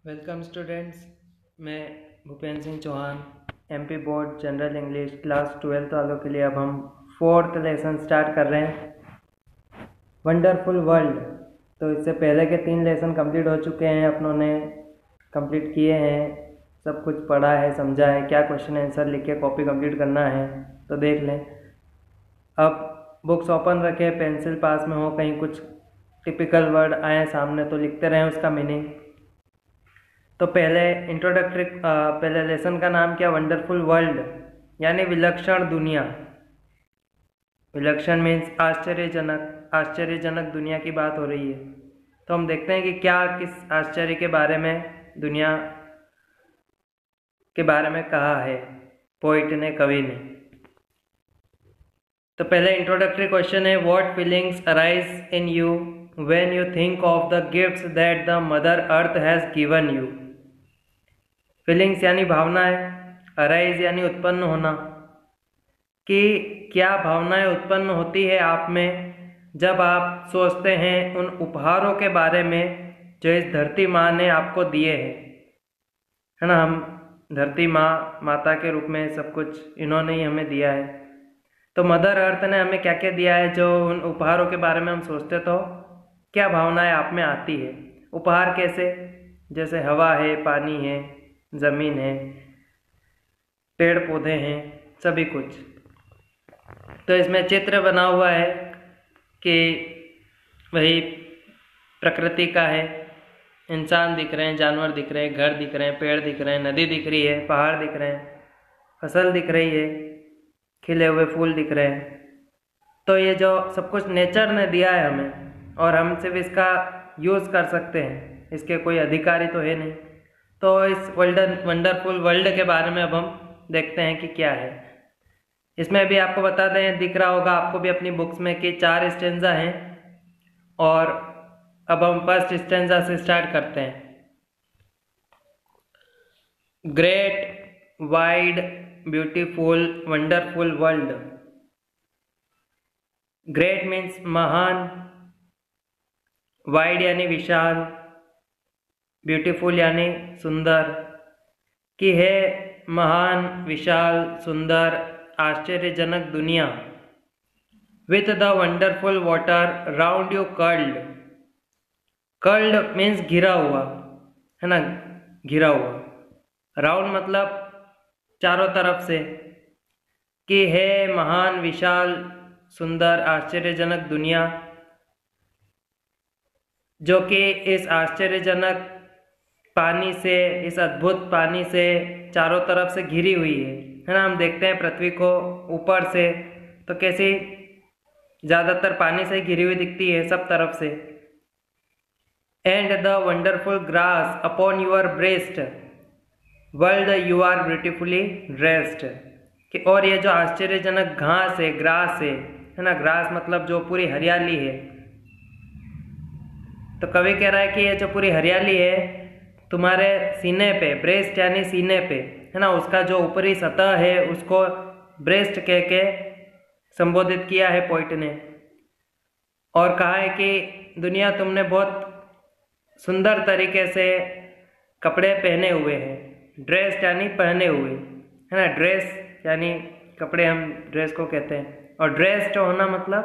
Welcome students. मैं Bhupendra Singh Chauhan, MP board general English class 12 वालों के लिए अब हम 4th लेसन स्टार्ट कर रहे हैं, वंडरफुल वर्ल्ड। तो इससे पहले के 3 लेसन कंप्लीट हो चुके हैं, अपनों ने कंप्लीट किए हैं, सब कुछ पढ़ा है, समझा है, क्या क्वेश्चन आंसर लिख के कॉपी कंप्लीट करना है तो देख लें। अब बुक्स ओपन रखें, पेंसिल पास में हो, कहीं कुछ टिपिकल वर्ड आए सामने तो लिखते रहें उसका मीनिंग। तो पहले इंट्रोडक्टरी पहले लेसन का नाम क्या, वंडरफुल वर्ल्ड यानी विलक्षण दुनिया। विलक्षण मीन्स आश्चर्यजनक, आश्चर्यजनक दुनिया की बात हो रही है। तो हम देखते हैं कि क्या किस आश्चर्य के बारे में, दुनिया के बारे में कहा है पोइट ने, कवि ने। तो पहले इंट्रोडक्टरी क्वेश्चन है, what feelings arise in you when you think of the gifts that the mother earth has given you. Feelings यानी भावनाएं, अराइज यानी उत्पन्न होना, कि क्या भावनाएं उत्पन्न होती है आप में जब आप सोचते हैं उन उपहारों के बारे में जो इस धरती माँ ने आपको दिए हैं, है ना। हम धरती माँ, माता के रूप में सब कुछ इन्होंने ही हमें दिया है। तो मदर अर्थ ने हमें क्या क्या दिया है, जो उन उपहारों के बारे में हम सोचते तो क्या भावनाएं आप में आती है। उपहार कैसे, जैसे हवा है, पानी है, ज़मीन है, पेड़ पौधे हैं, सभी कुछ। तो इसमें चित्र बना हुआ है कि वही प्रकृति का है, इंसान दिख रहे हैं, जानवर दिख रहे हैं, घर दिख रहे हैं, पेड़ दिख रहे हैं, नदी दिख रही है, पहाड़ दिख रहे हैं, फसल दिख रही है, खिले हुए फूल दिख रहे हैं। तो ये जो सब कुछ नेचर ने दिया है हमें, और हम सिर्फ इसका यूज़ कर सकते हैं, इसके कोई अधिकारी तो है नहीं। तो इस वंडरफुल वर्ल्ड के बारे में अब हम देखते हैं कि क्या है। इसमें भी आपको बता दें, दिख रहा होगा आपको भी अपनी बुक्स में कि 4 स्टेंजा हैं, और अब हम फर्स्ट स्टेंजा से स्टार्ट करते हैं। Great wide beautiful wonderful world. Great means महान, वाइड यानी विशाल, ब्यूटीफुल यानी सुंदर, कि है महान, विशाल, सुंदर, आश्चर्यजनक दुनिया। With the wonderful water round you curled. Curled means घिरा हुआ, है ना, घिरा हुआ। राउंड मतलब चारों तरफ से, कि है महान, विशाल, सुंदर, आश्चर्यजनक दुनिया, जो कि इस आश्चर्यजनक पानी से, इस अद्भुत पानी से चारों तरफ से घिरी हुई है ना। हम देखते हैं पृथ्वी को ऊपर से तो कैसी ज़्यादातर पानी से घिरी हुई दिखती है सब तरफ से। And the wonderful grass upon your breast world you are beautifully dressed. कि और ये जो आश्चर्यजनक घास है, ग्रास है ना, ग्रास मतलब जो पूरी हरियाली है। तो कवि कह रहा है कि ये जो पूरी हरियाली है तुम्हारे सीने पे, ब्रेस्ट यानी सीने पे, है ना, उसका जो ऊपरी सतह है उसको ब्रेस्ट कह के संबोधित किया है पोइट ने। और कहा है कि दुनिया, तुमने बहुत सुंदर तरीके से कपड़े पहने हुए हैं। ड्रेस यानी पहने हुए, है ना, ड्रेस यानी कपड़े, हम ड्रेस को कहते हैं, और ड्रेस्ड होना मतलब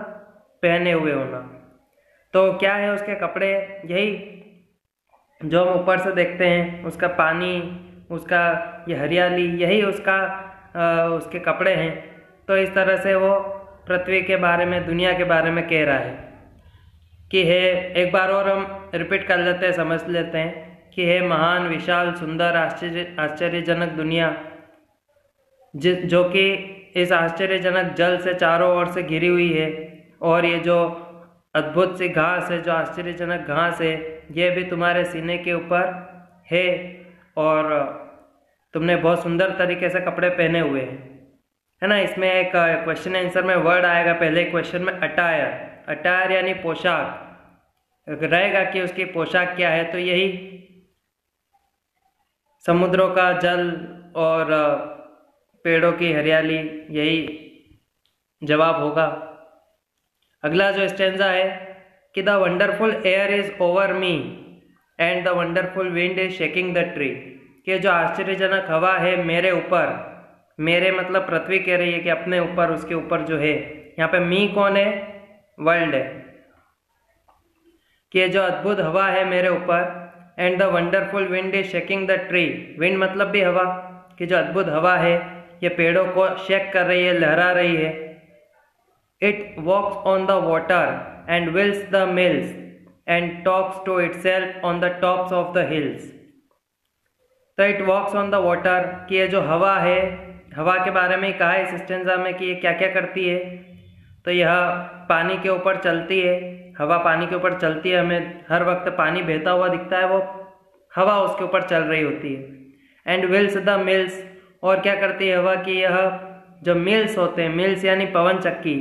पहने हुए होना। तो क्या है उसके कपड़े, यही जो हम ऊपर से देखते हैं, उसका पानी, उसका ये हरियाली, यही उसका उसके कपड़े हैं। तो इस तरह से वो पृथ्वी के बारे में, दुनिया के बारे में कह रहा है कि है, एक बार और हम रिपीट कर लेते हैं, समझ लेते हैं कि है महान, विशाल, सुंदर, आश्चर्यजनक दुनिया, जो कि इस आश्चर्यजनक जल से चारों ओर से घिरी हुई है। और ये जो अद्भुत सी घास है, जो आश्चर्यजनक घास है, ये भी तुम्हारे सीने के ऊपर है, और तुमने बहुत सुंदर तरीके से कपड़े पहने हुए हैं, है ना। इसमें एक क्वेश्चन आंसर में वर्ड आएगा पहले क्वेश्चन में, अटायर। अटायर यानी पोशाक रहेगा कि उसकी पोशाक क्या है, तो यही समुद्रों का जल और पेड़ों की हरियाली, यही जवाब होगा। अगला जो स्टेंजा है कि the wonderful air is over me and the wonderful wind is shaking the tree, कि जो आश्चर्यजनक हवा है मेरे ऊपर, मेरे मतलब पृथ्वी कह रही है कि अपने ऊपर, उसके ऊपर जो है, यहाँ पे मी कौन है, वर्ल्ड है, कि जो अद्भुत हवा है मेरे ऊपर, and the wonderful wind is shaking the tree, wind मतलब भी हवा, कि जो अद्भुत हवा है ये पेड़ों को शेक कर रही है, लहरा रही है। It walks on the water and whirls the mills and talks to itself on the tops of the hills. तो it walks on the water, कि ये जो हवा है, हवा के बारे में कहा है इस स्टेंजा में कि ये क्या क्या करती है। तो यह पानी के ऊपर चलती है, हवा पानी के ऊपर चलती है, हमें हर वक्त पानी बहता हुआ दिखता है, वो हवा उसके ऊपर चल रही होती है। एंड विल्स द मिल्स, और क्या करती है हवा कि यह जो मिल्स होते हैं, मिल्स यानी पवन चक्की,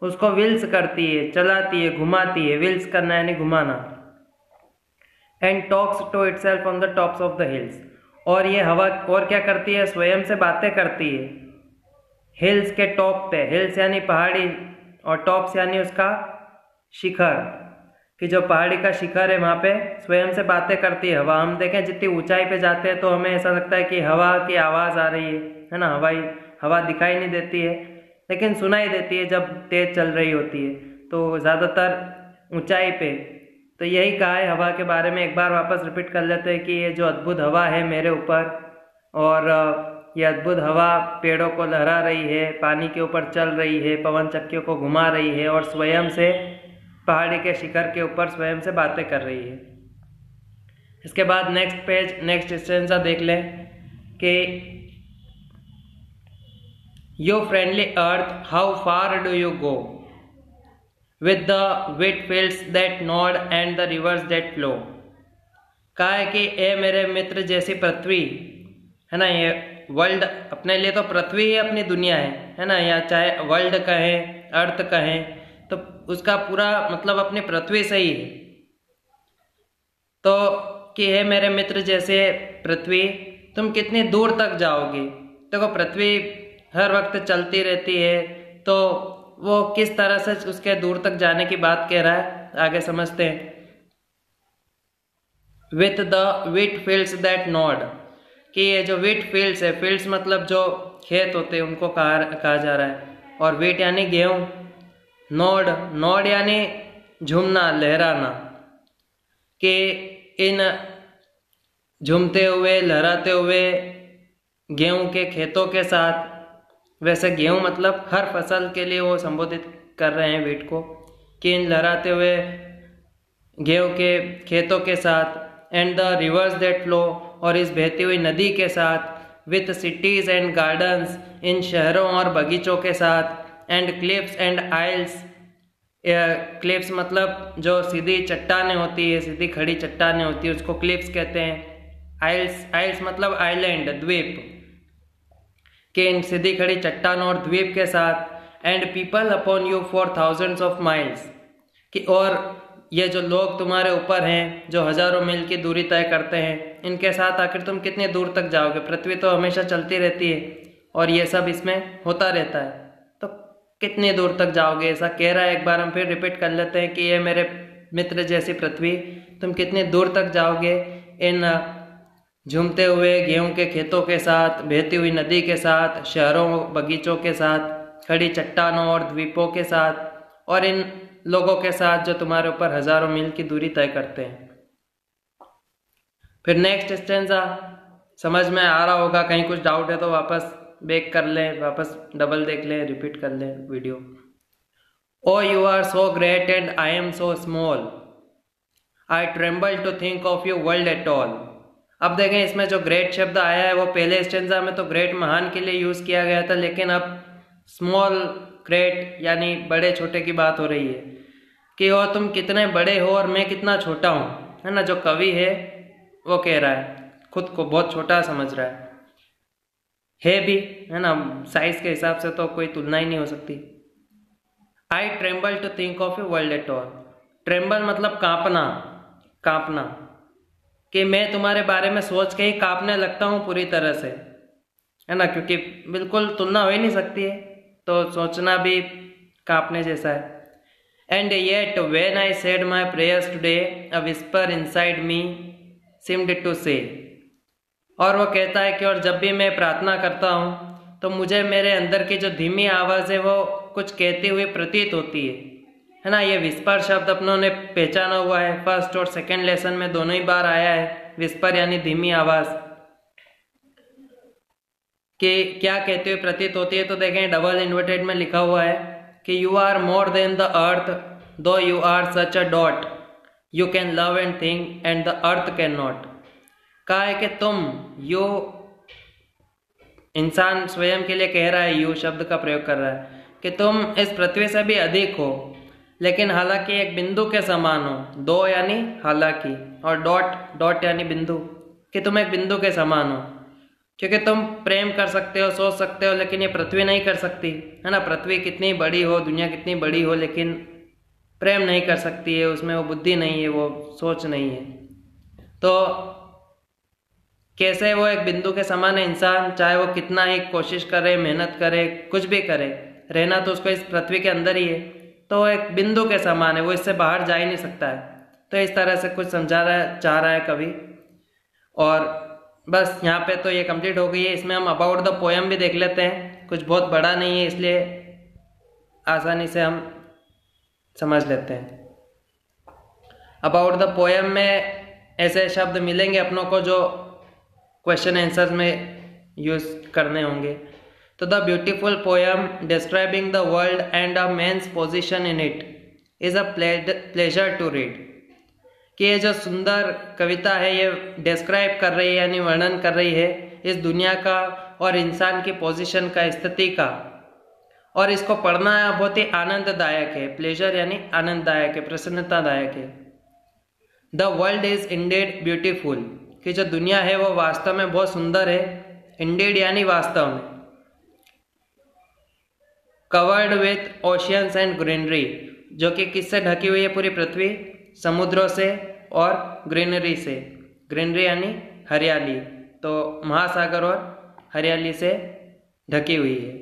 उसको विल्स करती है, चलाती है, घुमाती है, विल्स करना यानी घुमाना। And talks to itself on the tops of the hills, और ये हवा और क्या करती है, स्वयं से बातें करती है हिल्स के टॉप पे, हिल्स यानी पहाड़ी और टॉप्स यानी उसका शिखर, कि जो पहाड़ी का शिखर है वहाँ पे स्वयं से बातें करती है हवा। हम देखें जितनी ऊंचाई पे जाते हैं तो हमें ऐसा लगता है कि हवा की आवाज़ आ रही है ना, हवा दिखाई नहीं देती है, लेकिन सुनाई देती है जब तेज़ चल रही होती है, तो ज़्यादातर ऊंचाई पे। तो यही कहा है हवा के बारे में, एक बार वापस रिपीट कर लेते हैं कि ये जो अद्भुत हवा है मेरे ऊपर, और ये अद्भुत हवा पेड़ों को लहरा रही है, पानी के ऊपर चल रही है, पवन चक्कियों को घुमा रही है, और स्वयं से पहाड़ी के शिखर के ऊपर स्वयं से बातें कर रही है। इसके बाद नेक्स्ट पेज, नेक्स्ट स्टेंजा देख लें कि you friendly earth how far do you go with the wheat fields that nod and the rivers that flow. कहा है कि ए मेरे मित्र जैसी पृथ्वी, है ना, ये वर्ल्ड अपने लिए तो पृथ्वी ही अपनी दुनिया है ना, या चाहे वर्ल्ड कहें, अर्थ कहें, तो उसका पूरा मतलब अपनी पृथ्वी से ही है। तो कि है मेरे मित्र जैसे पृथ्वी, तुम कितनी दूर तक जाओगे। देखो पृथ्वी हर वक्त चलती रहती है, तो वो किस तरह से उसके दूर तक जाने की बात कह रहा है, आगे समझते हैं। With the wheat fields that nod, कि ये जो विट फील्ड्स है, फील्ड्स मतलब जो खेत होते हैं उनको कहा जा रहा है, और विट यानी गेहूँ, नॉड यानी झूमना, लहराना, कि इन झूमते हुए लहराते हुए गेहूं के खेतों के साथ, वैसे गेहूं मतलब हर फसल के लिए वो संबोधित कर रहे हैं वीट को, कि इन लहराते हुए गेहूं के खेतों के साथ, and the rivers that flow, और इस बहती हुई नदी के साथ, विथ सिटीज़ एंड गार्डन्स, इन शहरों और बगीचों के साथ, and cliffs and isles, cliffs मतलब जो सीधी चट्टानें होती है, सीधी खड़ी चट्टानें होती है, उसको क्लिफ्स कहते हैं। आइल्स मतलब आइलैंड, द्वीप, कि इन सीधी खड़ी चट्टानों और द्वीप के साथ, and people upon you for thousands of miles, कि और ये जो लोग तुम्हारे ऊपर हैं जो हजारों मील की दूरी तय करते हैं, इनके साथ आखिर तुम कितनी दूर तक जाओगे। पृथ्वी तो हमेशा चलती रहती है और ये सब इसमें होता रहता है, तो कितनी दूर तक जाओगे, ऐसा कह रहा है। एक बार हम फिर रिपीट कर लेते हैं कि ये मेरे मित्र जैसी पृथ्वी, तुम कितनी दूर तक जाओगे इन झूमते हुए गेहूं के खेतों के साथ, बहती हुई नदी के साथ, शहरों बगीचों के साथ, खड़ी चट्टानों और द्वीपों के साथ, और इन लोगों के साथ जो तुम्हारे ऊपर हजारों मील की दूरी तय करते हैं। फिर नेक्स्ट स्टेंजा समझ में आ रहा होगा, कहीं कुछ डाउट है तो वापस बैक कर लें, वापस डबल देख लें, रिपीट कर लें video. O you are so great and I am so small, I tremble to think of you world at all. अब देखें इसमें जो ग्रेट शब्द आया है वो पहले स्टेंजा में तो ग्रेट महान के लिए यूज किया गया था, लेकिन अब स्मॉल ग्रेट यानी बड़े छोटे की बात हो रही है, कि और तुम कितने बड़े हो और मैं कितना छोटा हूँ, है ना। जो कवि है वो कह रहा है, खुद को बहुत छोटा समझ रहा है भी, है ना, साइज के हिसाब से तो कोई तुलना ही नहीं हो सकती। I tremble to think of you world at all, tremble मतलब कांपना, कांपना, कि मैं तुम्हारे बारे में सोच के ही कांपने लगता हूँ पूरी तरह से, है ना, क्योंकि बिल्कुल तुलना हो ही नहीं सकती है, तो सोचना भी कांपने जैसा है। And yet when I said my prayers today a whisper inside me seemed to say। और वो कहता है कि और जब भी मैं प्रार्थना करता हूँ तो मुझे मेरे अंदर की जो धीमी आवाज़ है वो कुछ कहती हुई प्रतीत होती है ना। ये विस्पर शब्द अपनों ने पहचाना हुआ है, फर्स्ट और सेकंड लेसन में दोनों ही बार आया है। विस्पर यानी धीमी आवाज़ कि क्या कहते हुए प्रतीत होती है। तो देखें डबल इन्वर्टेड में लिखा हुआ है कि you are more than the earth though you are such a dot you can love and think and the earth can not. कहा है कि तुम यू, इंसान स्वयं के लिए कह रहा है, यू शब्द का प्रयोग कर रहा है कि तुम इस पृथ्वी से भी अधिक हो, लेकिन हालांकि एक बिंदु के समान हो। दो यानी हालांकि, और डॉट डॉट यानी बिंदु, कि तुम एक बिंदु के समान हो। क्योंकि तुम प्रेम कर सकते हो, सोच सकते हो, लेकिन ये पृथ्वी नहीं कर सकती है ना। पृथ्वी कितनी बड़ी हो, दुनिया कितनी बड़ी हो, लेकिन प्रेम नहीं कर सकती है, उसमें वो बुद्धि नहीं है, वो सोच नहीं है। तो कैसे वो एक बिंदु के समान है इंसान, चाहे वो कितना ही कोशिश करे, मेहनत करे, कुछ भी करे, रहना तो उसको इस पृथ्वी के अंदर ही है, तो एक बिंदु के समान है, वो इससे बाहर जा ही नहीं सकता है। तो इस तरह से कुछ समझा चाह रहा है कवि। और बस यहाँ पे तो ये कंप्लीट हो गई है। इसमें हम अबाउट द पोएम भी देख लेते हैं, कुछ बहुत बड़ा नहीं है, इसलिए आसानी से हम समझ लेते हैं। अबाउट द पोएम में ऐसे शब्द मिलेंगे अपनों को जो क्वेश्चन आंसर्स में यूज करने होंगे। तो the beautiful poem describing the world and a man's position in it is a pleasure to read. कि ये जो सुंदर कविता है ये डिस्क्राइब कर रही है यानी वर्णन कर रही है इस दुनिया का और इंसान की पोजीशन का, स्थिति का, और इसको पढ़ना बहुत ही आनंददायक है। प्लेजर यानी आनंददायक है, प्रसन्नतादायक है। The world is ended beautiful, कि जो दुनिया है वो वास्तव में बहुत सुंदर है। इंडेड यानी वास्तव में। Covered with oceans and greenery, जो कि किससे ढकी हुई है पूरी पृथ्वी, समुद्रों से और ग्रीनरी से। ग्रीनरी यानी हरियाली, तो महासागर और हरियाली से ढकी हुई है।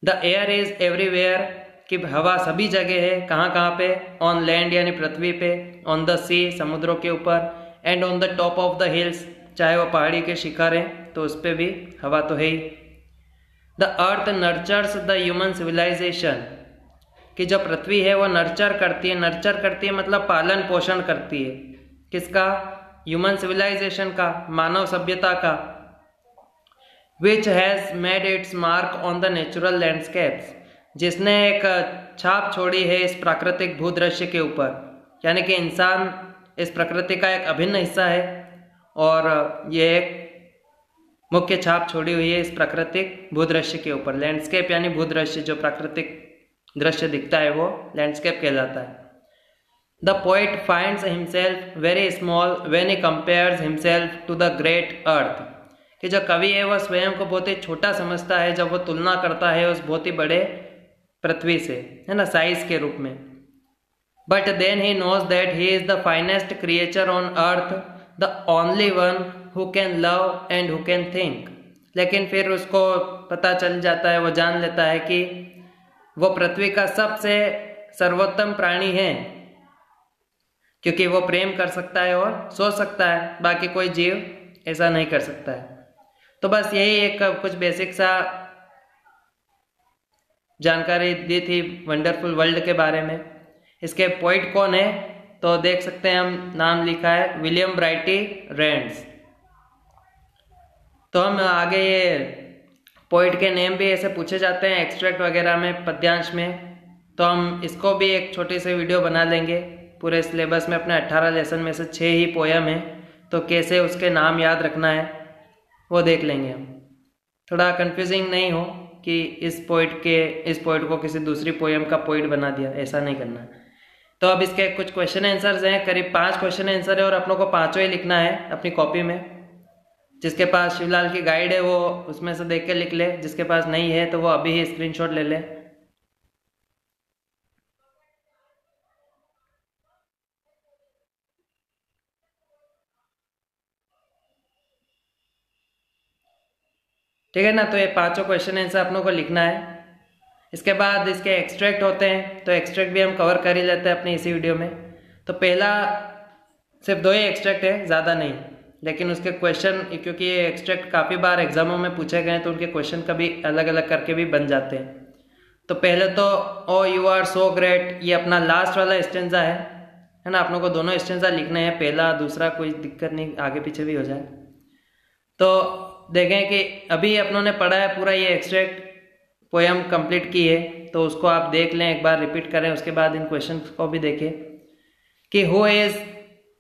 द एयर इज एवरीवेयर, कि हवा सभी जगह है। कहाँ कहाँ पे, ऑन लैंड यानी पृथ्वी पे, ऑन द सी समुद्रों के ऊपर, and on the top of the hills, चाहे वो पहाड़ी के शिखर हैं तो उस पर भी हवा तो है ही। The earth nurtures the human civilisation, कि जो पृथ्वी है वो नर्चर करती है। नर्चर करती है मतलब पालन पोषण करती है। किसका? ह्यूमन सिविलाइजेशन का, मानव सभ्यता का। Which has made it's mark on the natural landscapes, जिसने एक छाप छोड़ी है इस प्राकृतिक भूदृश्य के ऊपर। यानी कि इंसान इस प्रकृति का एक अभिन्न हिस्सा है और ये एक मुख्य छाप छोड़ी हुई है इस प्राकृतिक भूदृश्य के ऊपर। लैंडस्केप यानी भूदृश्य, जो प्राकृतिक दृश्य दिखता है वो लैंडस्केप कहलाता है। The poet finds himself very small when he compares himself to the great earth, कि जो कवि है वह स्वयं को बहुत ही छोटा समझता है जब वो तुलना करता है उस बहुत ही बड़े पृथ्वी से, है ना, साइज के रूप में। But then he knows that he is the finest creature on earth, the only one who can love and who can think. लेकिन फिर उसको पता चल जाता है, वो जान लेता है कि वो पृथ्वी का सबसे सर्वोत्तम प्राणी है, क्योंकि वो प्रेम कर सकता है और सोच सकता है। बाकी कोई जीव ऐसा नहीं कर सकता है। तो बस यही एक कुछ बेसिक सा जानकारी दी थी वंडरफुल वर्ल्ड के बारे में। इसके पोइट कौन है तो देख सकते हैं, हम नाम लिखा है विलियम ब्राइटी रेंड्स। तो हम आगे ये पोइट के नेम भी ऐसे पूछे जाते हैं एक्सट्रैक्ट वगैरह में, पद्यांश में, तो हम इसको भी एक छोटी सी वीडियो बना लेंगे। पूरे सिलेबस में अपने 18 लेसन में से 6 ही पोयम है, तो कैसे उसके नाम याद रखना है वो देख लेंगे हम। थोड़ा कंफ्यूजिंग नहीं हो कि इस पोइट को किसी दूसरी पोयम का पोइट बना दिया, ऐसा नहीं करना। तो अब इसके कुछ क्वेश्चन आंसर्स हैं, करीब 5 क्वेश्चन आंसर है और अपनों को 5 ही लिखना है अपनी कॉपी में। जिसके पास शिवलाल की गाइड है वो उसमें से देख के लिख ले, जिसके पास नहीं है तो वो अभी ही स्क्रीनशॉट ले ले। ठीक है ना। तो ये 5 क्वेश्चन आंसर अपनों को लिखना है। इसके बाद इसके एक्सट्रैक्ट होते हैं, तो एक्सट्रैक्ट भी हम कवर कर ही लेते हैं अपनी इसी वीडियो में। तो पहला सिर्फ 2 ही एक्सट्रैक्ट है, ज़्यादा नहीं, लेकिन उसके क्वेश्चन, क्योंकि ये एक्सट्रैक्ट काफ़ी बार एग्जामों में पूछे गए हैं तो उनके क्वेश्चन कभी अलग अलग करके भी बन जाते हैं। तो पहले तो ओ यू आर सो ग्रेट, ये अपना लास्ट वाला स्टेंजा है ना। अपनों को दोनों स्टेंजा लिखने हैं, पहला दूसरा, कोई दिक्कत नहीं, आगे पीछे भी हो जाए। तो देखें कि अभी अपनों ने पढ़ा है पूरा ये एक्सट्रैक्ट, पोएम कंप्लीट की है, तो उसको आप देख लें, एक बार रिपीट करें, उसके बाद इन क्वेश्चन को भी देखें कि who is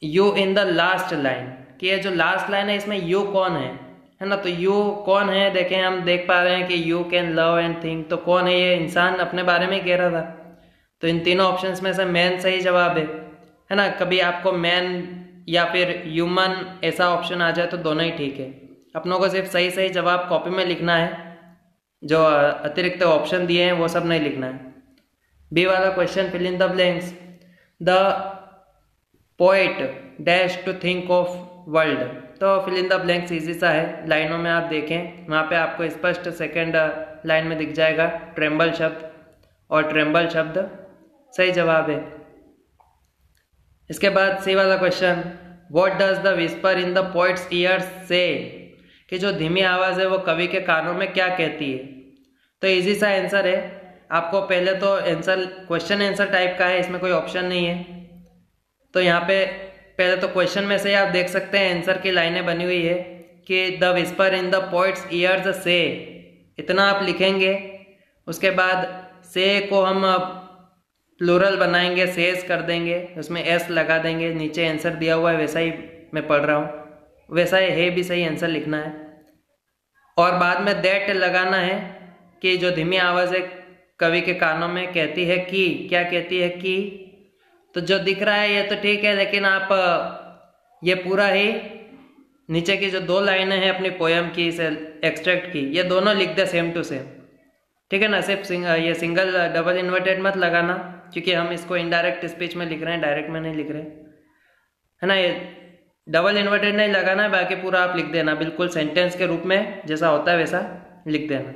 you in the last line, कि ये जो लास्ट लाइन है इसमें यू कौन है ना। तो यू कौन है, देखें हम देख पा रहे हैं कि you can love and think, तो कौन है, ये इंसान अपने बारे में कह रहा था। तो इन तीनों ऑप्शंस में से मैन सही जवाब है ना। कभी आपको मैन या फिर ह्यूमन ऐसा ऑप्शन आ जाए तो दोनों ही ठीक है। अपनों को सिर्फ सही सही जवाब कॉपी में लिखना है, जो अतिरिक्त ऑप्शन दिए हैं वो सब नहीं लिखना है। बी वाला question, fill in the blanks. The poet dash to think of world, तो fill in the blanks easy सा है, लाइनों में आप देखें वहाँ पे आपको स्पष्ट सेकंड लाइन में दिख जाएगा ट्रेम्बल शब्द, और ट्रेम्बल शब्द सही जवाब है। इसके बाद सी वाला question, what does the whisper in the poets years से, कि जो धीमी आवाज़ है वो कवि के कानों में क्या कहती है। तो इजी सा आंसर है, आपको पहले तो आंसर क्वेश्चन आंसर टाइप का है, इसमें कोई ऑप्शन नहीं है। तो यहाँ पे पहले तो क्वेश्चन में से आप देख सकते हैं आंसर की लाइनें बनी हुई है कि the whisper in the poets years से, इतना आप लिखेंगे। उसके बाद से को हम प्लूरल बनाएंगे, सेज कर देंगे, उसमें एस लगा देंगे, नीचे आंसर दिया हुआ है वैसा ही मैं पढ़ रहा हूँ, वैसा है भी सही आंसर लिखना है। और बाद में दैट लगाना है कि जो धीमी आवाज़ है कवि के कानों में कहती है कि, क्या कहती है कि। तो जो दिख रहा है ये तो ठीक है, लेकिन आप ये पूरा ही नीचे की जो 2 लाइनें हैं अपनी पोएम की, इसे एक्सट्रैक्ट की, ये दोनों लिख दे सेम टू सेम, ठीक है ना। सिर्फ ये सिंगल डबल इन्वर्टेड मत लगाना, क्योंकि हम इसको इनडायरेक्ट स्पीच में लिख रहे हैं, डायरेक्ट में नहीं लिख रहे, है ना। ये डबल इन्वर्टेड नहीं लगाना है, बाकी पूरा आप लिख देना बिल्कुल सेंटेंस के रूप में, जैसा होता है वैसा लिख देना।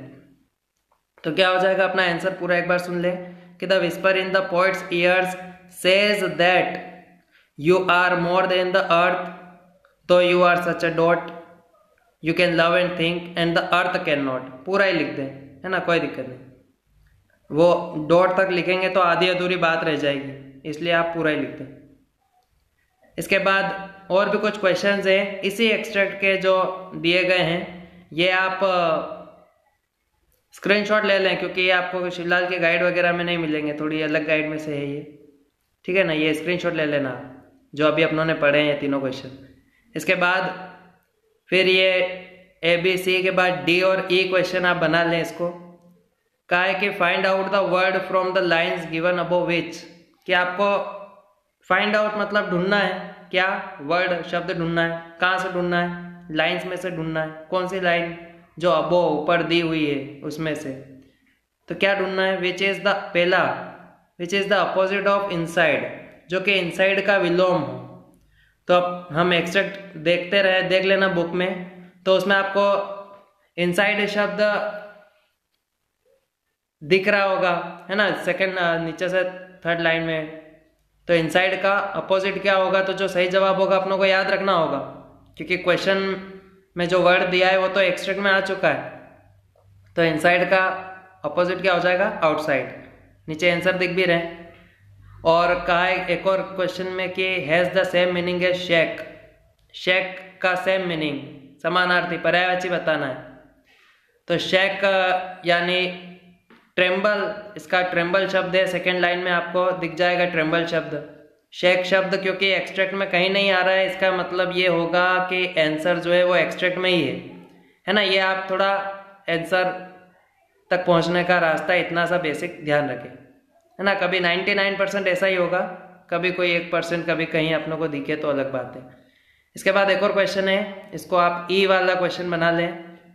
तो क्या हो जाएगा अपना आंसर, पूरा एक बार सुन ले कि the whisper in the poets years says that you are more than the earth, though you are such a dot, you can love and think and the earth cannot, पूरा ही लिख दें, है ना, कोई दिक्कत नहीं। वो डॉट तक लिखेंगे तो आधी अधूरी बात रह जाएगी, इसलिए आप पूरा ही लिख दें। इसके बाद और भी कुछ क्वेश्चंस हैं इसी एक्सट्रैक्ट के जो दिए गए हैं, ये आप स्क्रीनशॉट ले लें, क्योंकि ये आपको शिवलाल के गाइड वगैरह में नहीं मिलेंगे, थोड़ी अलग गाइड में से है ये, ठीक है ना। ये स्क्रीनशॉट ले लेना जो अभी अपनों ने पढ़े हैं ये तीनों क्वेश्चन। इसके बाद फिर ये ABC के बाद D और E क्वेश्चन आप बना लें। इसको कहा है कि find out the word from the lines given above विच, कि आपको फाइंड आउट मतलब ढूंढना है, क्या वर्ड शब्द ढूंढना है, कहाँ से ढूंढना है, लाइन्स में से ढूंढना है, कौन सी लाइन जो अबव ऊपर दी हुई है उसमें से। तो क्या ढूंढना है, विच इज द पहला, which is the opposite of inside, जो कि इनसाइड का विलोम हो। तो अब हम एक्सट्रैक्ट देखते रहे, देख लेना बुक में, तो उसमें आपको इनसाइड शब्द दिख रहा होगा, है ना, सेकंड नीचे से थर्ड लाइन में। तो इनसाइड का अपोजिट क्या होगा, तो जो सही जवाब होगा अपनों को याद रखना होगा, क्योंकि क्वेश्चन में जो वर्ड दिया है वो तो एक्सट्रैक्ट में आ चुका है। तो इनसाइड का अपोजिट क्या हो जाएगा, आउटसाइड, नीचे आंसर दिख भी रहे। और कहा है एक और क्वेश्चन में कि has the same meaning as shake, shake का सेम मीनिंग, समानार्थी पर्यायवाची बताना है। तो शेक यानी ट्रेम्बल, इसका ट्रेम्बल शब्द है, सेकेंड लाइन में आपको दिख जाएगा ट्रेम्बल शब्द। शेक शब्द क्योंकि एक्सट्रैक्ट में कहीं नहीं आ रहा है, इसका मतलब ये होगा कि आंसर जो है वो एक्सट्रैक्ट में ही है ना। ये आप थोड़ा आंसर तक पहुंचने का रास्ता इतना सा बेसिक ध्यान रखें, है ना। कभी 99% ऐसा ही होगा, कभी कोई 1%, कभी कहीं अपनों को दिखे तो अलग बात है। इसके बाद एक और क्वेश्चन है, इसको आप ई वाला क्वेश्चन बना लें।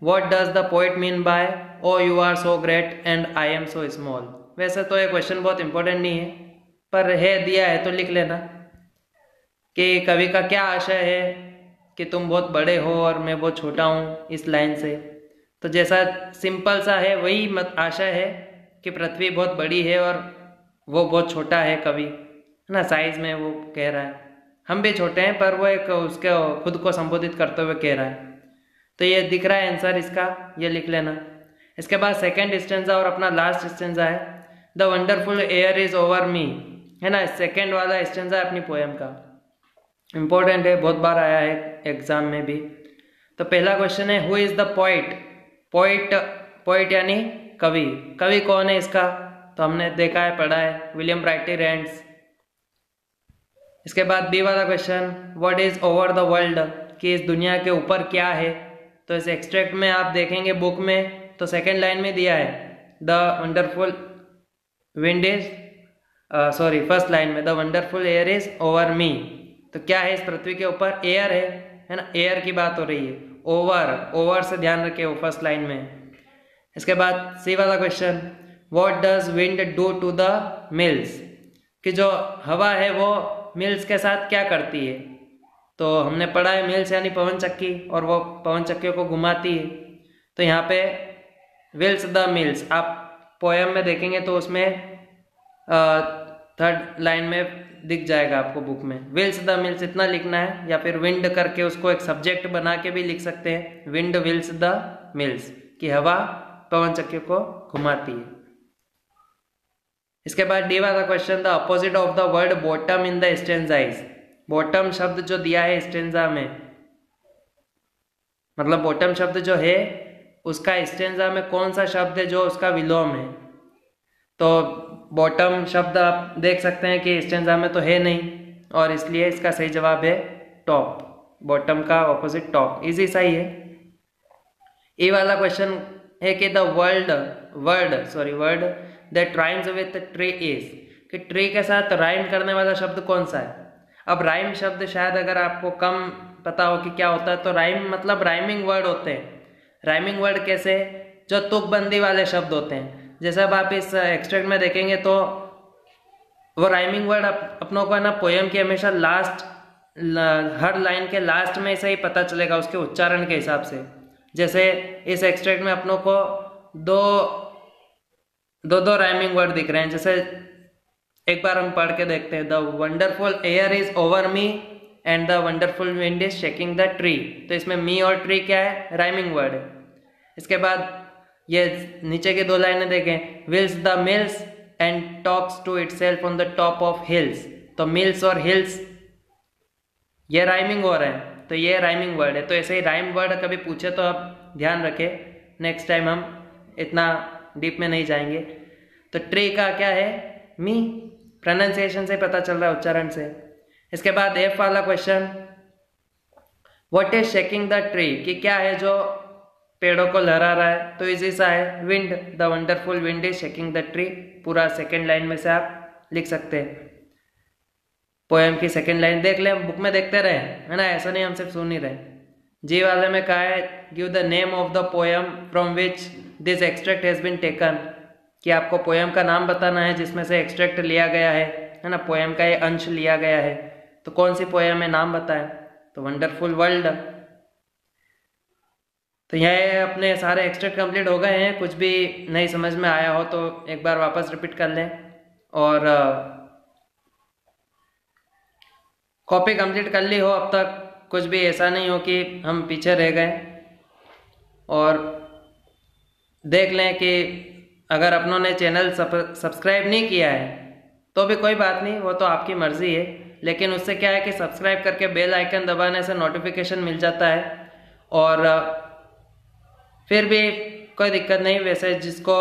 What does the poet mean by O you are so great and I am so small. वैसे तो ये क्वेश्चन बहुत इंपॉर्टेंट नहीं है, पर है दिया है तो लिख लेना कि कवि का क्या आशय है कि तुम बहुत बड़े हो और मैं बहुत छोटा हूँ, इस लाइन से। तो जैसा सिंपल सा है वही मत आशय है कि पृथ्वी बहुत बड़ी है और वो बहुत छोटा है कवि, है ना, साइज में वो कह रहा है, हम भी छोटे हैं, पर वो एक उसके खुद को संबोधित करते हुए कह रहा है। तो ये दिख रहा है आंसर इसका, ये लिख लेना। इसके बाद सेकेंड स्टेंजा और अपना लास्ट स्टेंजा है, the wonderful air is over मी, है ना। सेकेंड वाला स्टेंजा है अपनी पोएम का, इंपॉर्टेंट है, बहुत बार आया है एग्जाम में भी। तो पहला क्वेश्चन है, who is the poet. Poet, poet यानी कवि। कवि कौन है इसका, तो हमने देखा है, पढ़ा है, विलियम राइटी रेंट्स। इसके बाद बी वाला question, what is over the world, कि इस दुनिया के ऊपर क्या है। तो इस एक्सट्रैक्ट में आप देखेंगे बुक में, तो सेकेंड लाइन में दिया है the wonderful wind is, sorry first line में the wonderful air is over me. तो क्या है इस पृथ्वी के ऊपर, एयर है ना, एयर की बात हो रही है। ओवर, ओवर से ध्यान रखे वो फर्स्ट लाइन में। इसके बाद सी वाला question, what does wind do to the mills, कि जो हवा है वो मिल्स के साथ क्या करती है। तो हमने पढ़ा है मिल्स यानी पवन चक्की, और वो पवन चक्कियों को घुमाती है। तो यहाँ पे विल्स द मिल्स, आप पोएम में देखेंगे तो उसमें थर्ड लाइन में दिख जाएगा आपको बुक में, विल्स द मिल्स इतना लिखना है, या फिर विंड करके उसको एक सब्जेक्ट बना के भी लिख सकते हैं, विंड विल्स द मिल्स, कि हवा पवन चक्की को घुमाती है। इसके बाद डी वाला question, the opposite of the word bottom in the stanza is. Bottom शब्द जो दिया है स्टेंजा में, मतलब बॉटम शब्द जो है उसका स्टेंजा में कौन सा शब्द है जो उसका विलोम है। तो बॉटम शब्द आप देख सकते हैं कि स्टेंजा में तो है नहीं, और इसलिए इसका सही जवाब है टॉप। बॉटम का ऑपोजिट टॉप, इजी सा ही है। ई वाला क्वेश्चन है कि the word that rhymes with tree is, कि ट्री के साथ राइम करने वाला शब्द कौन सा है। अब राइम शब्द शायद अगर आपको कम पता हो कि क्या होता है, तो राइम मतलब राइमिंग वर्ड होते हैं। राइमिंग वर्ड कैसे, जो तुकबंदी वाले शब्द होते हैं। जैसे अब आप इस एक्सट्रैक्ट में देखेंगे तो वो राइमिंग वर्ड अपनों को है ना पोएम के हमेशा लास्ट, हर लाइन के लास्ट में से ही पता चलेगा उसके उच्चारण के हिसाब से। जैसे इस एक्सट्रैक्ट में अपनों को दो राइमिंग वर्ड दिख रहे हैं। जैसे एक बार हम पढ़ के देखते हैं, the wonderful air is over me and the wonderful wind is shaking the tree. तो इसमें मी और ट्री क्या है, राइमिंग वर्ड है। इसके बाद ये नीचे के दो लाइनें देखें, whirls the mills and talks to itself on the top of hills. तो मिल्स और हिल्स ये राइमिंग हो रहे हैं, तो ये राइमिंग वर्ड है। तो ऐसे ही राइम वर्ड कभी पूछे तो आप ध्यान रखें, नेक्स्ट टाइम हम इतना डीप में नहीं जाएंगे। तो ट्री का क्या है, मी, प्रोनाउंसिएशन से पता चल रहा है, उच्चारण से। इसके बाद एफ वाला question, what is shaking the tree, कि क्या है जो पेड़ों को लहरा रहा है। तो इजी सा है, wind, the wonderful wind is shaking the tree. पूरा सेकेंड लाइन में से आप लिख सकते हैं। पोएम की सेकेंड लाइन देख लें, बुक में देखते रहे, है ना, ऐसा नहीं हम सिर्फ सुन ही रहे। जी वाले में कहा है, give the name of the poem from which this extract has been taken, कि आपको पोएम का नाम बताना है जिसमें से एक्सट्रैक्ट लिया गया है ना, पोएम का ये अंश लिया गया है। तो कौन सी पोएम है, नाम बताएं। तो वंडरफुल वर्ल्ड। तो यह अपने सारे एक्सट्रैक्ट कंप्लीट हो गए हैं। कुछ भी नहीं समझ में आया हो तो एक बार वापस रिपीट कर लें, और कॉपी कंप्लीट कर ली हो अब तक। कुछ भी ऐसा नहीं हो कि हम पीछे रह गए। और देख लें कि अगर अपनों ने चैनल सब्सक्राइब नहीं किया है तो भी कोई बात नहीं, वो तो आपकी मर्ज़ी है। लेकिन उससे क्या है कि सब्सक्राइब करके बेल आइकन दबाने से नोटिफिकेशन मिल जाता है। और फिर भी कोई दिक्कत नहीं, वैसे जिसको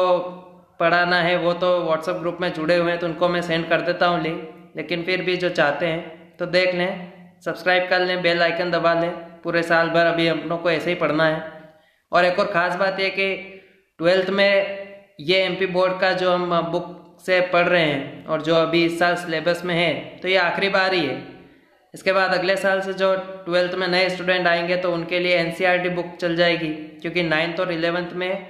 पढ़ाना है वो तो व्हाट्सएप ग्रुप में जुड़े हुए हैं, तो उनको मैं सेंड कर देता हूँ लिंक। लेकिन फिर भी जो चाहते हैं तो देख लें, सब्सक्राइब कर लें, बेल आइकन दबा लें। पूरे साल भर अभी हम लोग को ऐसे ही पढ़ना है। और एक और ख़ास बात यह कि 12th में ये एमपी बोर्ड का जो हम बुक से पढ़ रहे हैं और जो अभी इस साल सिलेबस में है, तो ये आखिरी बार ही है। इसके बाद अगले साल से जो 12th में नए स्टूडेंट आएंगे तो उनके लिए एनसीईआरटी बुक चल जाएगी, क्योंकि 9th और 11th में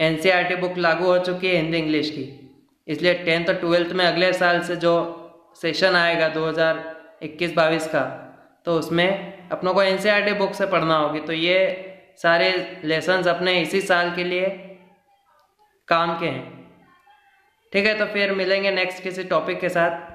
एनसीईआरटी बुक लागू हो चुकी है हिंदी इंग्लिश की। इसलिए 10th और 12th में अगले साल से जो सेशन आएगा 2021-22 का, तो उसमें अपनों को एनसीईआरटी बुक से पढ़ना होगी। तो ये सारे लेसन्स अपने इसी साल के लिए काम के हैं। ठीक है, तो फिर मिलेंगे नेक्स्ट किसी टॉपिक के साथ।